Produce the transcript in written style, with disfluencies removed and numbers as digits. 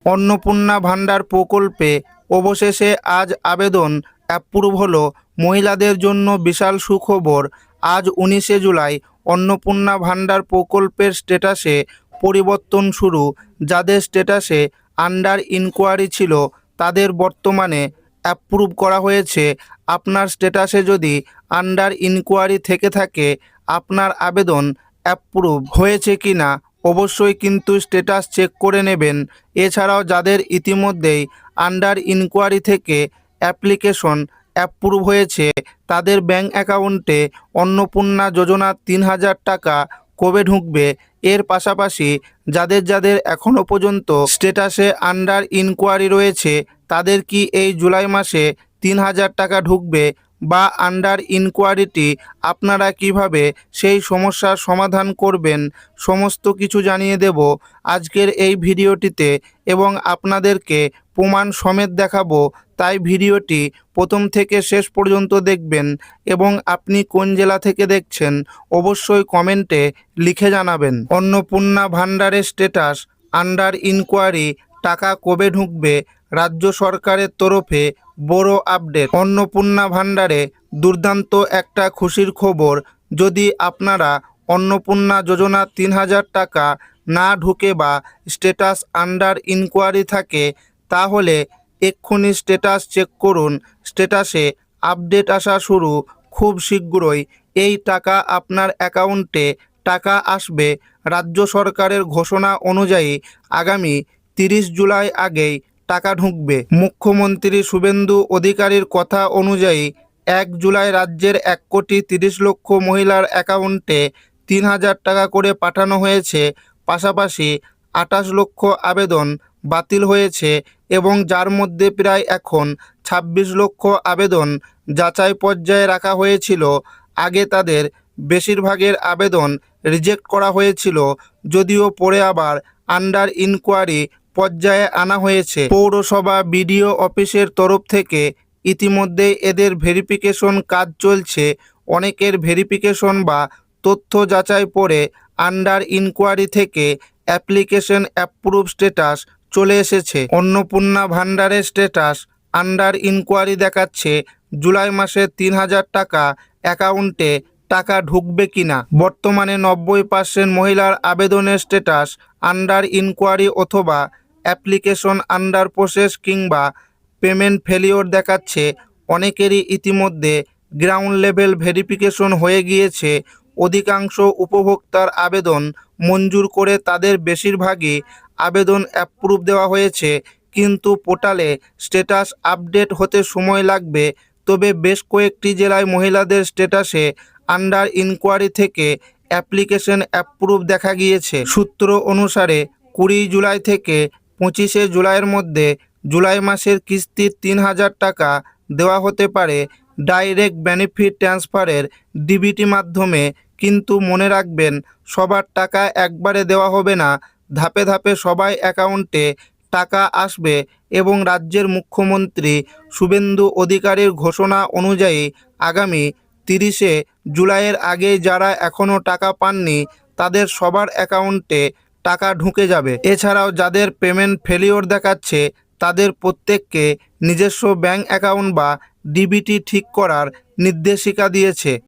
অন্নপূর্ণা ভান্ডার প্রকল্পে অবশেষে আজ আবেদন অ্যাপ্রুভ হলো। মহিলাদের জন্য বিশাল সুখবর। আজ 19শে জুলাই অন্নপূর্ণা ভান্ডার প্রকল্পের স্ট্যাটাসে পরিবর্তন শুরু। যাদের স্ট্যাটাসে আন্ডার ইনকোয়ারি ছিল তাদের বর্তমানে অ্যাপ্রুভ করা হয়েছে। আপনার স্ট্যাটাসে যদি আন্ডার ইনকোয়ারি থেকে থাকে, আপনার আবেদন অ্যাপ্রুভ হয়েছে কিনা অবশ্যই কিন্তু স্ট্যাটাস চেক করে নেবেন। এছাড়াও যাদের ইতিমধ্যেই আন্ডার ইনকোয়ারি থেকে অ্যাপ্লিকেশন অ্যাপ্রুভ হয়েছে, তাদের ব্যাংক অ্যাকাউন্টে অন্নপূর্ণা যোজনা 3000 টাকা কবে ঢুকবে, এর পাশাপাশি যাদের যাদের এখনও পর্যন্ত স্ট্যাটাসে আন্ডার ইনকোয়ারি রয়েছে তাদের কি এই জুলাই মাসে 3000 টাকা ঢুকবে বা আন্ডার ইনকোয়ারিটি আপনারা কিভাবে সেই সমস্যার সমাধান করবেন, সমস্ত কিছু জানিয়ে দেব আজকের এই ভিডিওটিতে এবং আপনাদেরকে প্রমাণ সমেত দেখাবো। তাই ভিডিওটি প্রথম থেকে শেষ পর্যন্ত দেখবেন এবং আপনি কোন জেলা থেকে দেখছেন অবশ্যই কমেন্টে লিখে জানাবেন। অন্নপূর্ণা ভান্ডারের স্ট্যাটাস আন্ডার ইনকোয়ারি, টাকা কবে ঢুকবে, রাজ্য সরকারের তরফে বড় আপডেট। অন্নপূর্ণা ভান্ডারে দুর্দান্ত একটা খুশির খবর। যদি আপনারা অন্নপূর্ণা যোজনা 3000 টাকা না ঢুকে বা স্ট্যাটাস আন্ডার ইনকোয়ারি থাকে, তাহলে এক্ষুনি স্ট্যাটাস চেক করুন। স্ট্যাটাসে আপডেট আসা শুরু খুব শীঘ্রই। এই টাকা আপনার অ্যাকাউন্টে টাকা আসবে। রাজ্য সরকারের ঘোষণা অনুযায়ী আগামী 30 জুলাই আগেই টাকা ঢুকবে। মুখ্যমন্ত্রী শুভেন্দু অধিকারীর কথা অনুযায়ী 1 জুলাই রাজ্যের 1,30,00,000 মহিলার অ্যাকাউন্টে 3000 টাকা করে পাঠানো হয়েছে। পাশাপাশি 28 লক্ষ আবেদন বাতিল হয়েছে এবং যার মধ্যে প্রায় এখন 26 লক্ষ আবেদন যাচাই পর্যায়ে রাখা হয়েছিল। আগে তাদের বেশিরভাগের আবেদন রিজেক্ট করা হয়েছিল, যদিও পরে আবার আন্ডার ইনকোয়ারি পর্যায়ে আনা হয়েছে। পৌরসভা বিডিও অফিসের তরফ থেকে ইতিমধ্যেই এদের ভেরিফিকেশন কাজ চলছে। অনেকের ভেরিফিকেশন বা তথ্য যাচাই পরে আন্ডার ইনকোয়ারি থেকে অ্যাপ্লিকেশন অ্যাপ্রুভ স্ট্যাটাস চলে এসেছে। অন্নপূর্ণা ভান্ডারের স্ট্যাটাস আন্ডার ইনকোয়ারি দেখাচ্ছে জুলাই মাসে 3000 টাকা অ্যাকাউন্টে টাকা ঢুকবে কিনা। বর্তমানে 90% মহিলার আবেদনের স্ট্যাটাস আন্ডার ইনকোয়ারি অথবা অ্যাপ্লিকেশন আন্ডার প্রসেস কিংবা পেমেন্ট ফেলিওর দেখাচ্ছে। অনেকেরই ইতিমধ্যে গ্রাউন্ড লেভেল ভেরিফিকেশন হয়ে গিয়েছে। অধিকাংশ উপভোক্তার আবেদন মঞ্জুর করে তাদের বেশিরভাগই আবেদন অ্যাপ্রুভ দেওয়া হয়েছে, কিন্তু পোর্টালে স্ট্যাটাস আপডেট হতে সময় লাগবে। তবে বেশ কয়েকটি জেলায় মহিলাদের স্ট্যাটাসে আন্ডার ইনকোয়ারি থেকে অ্যাপ্লিকেশন অ্যাপ্রুভ দেখা গিয়েছে। সূত্র অনুসারে 20 জুলাই থেকে 25শে জুলাইয়ের মধ্যে জুলাই মাসের কিস্তির 3000 টাকা দেওয়া হতে পারে ডাইরেক্ট বেনিফিট ট্রান্সফারের ডিবিটি মাধ্যমে। কিন্তু মনে রাখবেন, সবার টাকা একবারে দেওয়া হবে না, ধাপে ধাপে সবাই অ্যাকাউন্টে টাকা আসবে এবং রাজ্যের মুখ্যমন্ত্রী শুভেন্দু অধিকারীর ঘোষণা অনুযায়ী আগামী 30শে জুলাইয়ের আগে যারা এখনও টাকা পাননি তাদের সবার অ্যাকাউন্টে টাকা ঢুকে যাবে। এছাড়াও যাদের পেমেন্ট ফেলিওর দেখাচ্ছে তাদের প্রত্যেককে নিজস্ব ব্যাংক অ্যাকাউন্ট বা ডিবিটি ঠিক করার নির্দেশিকা দিয়েছে।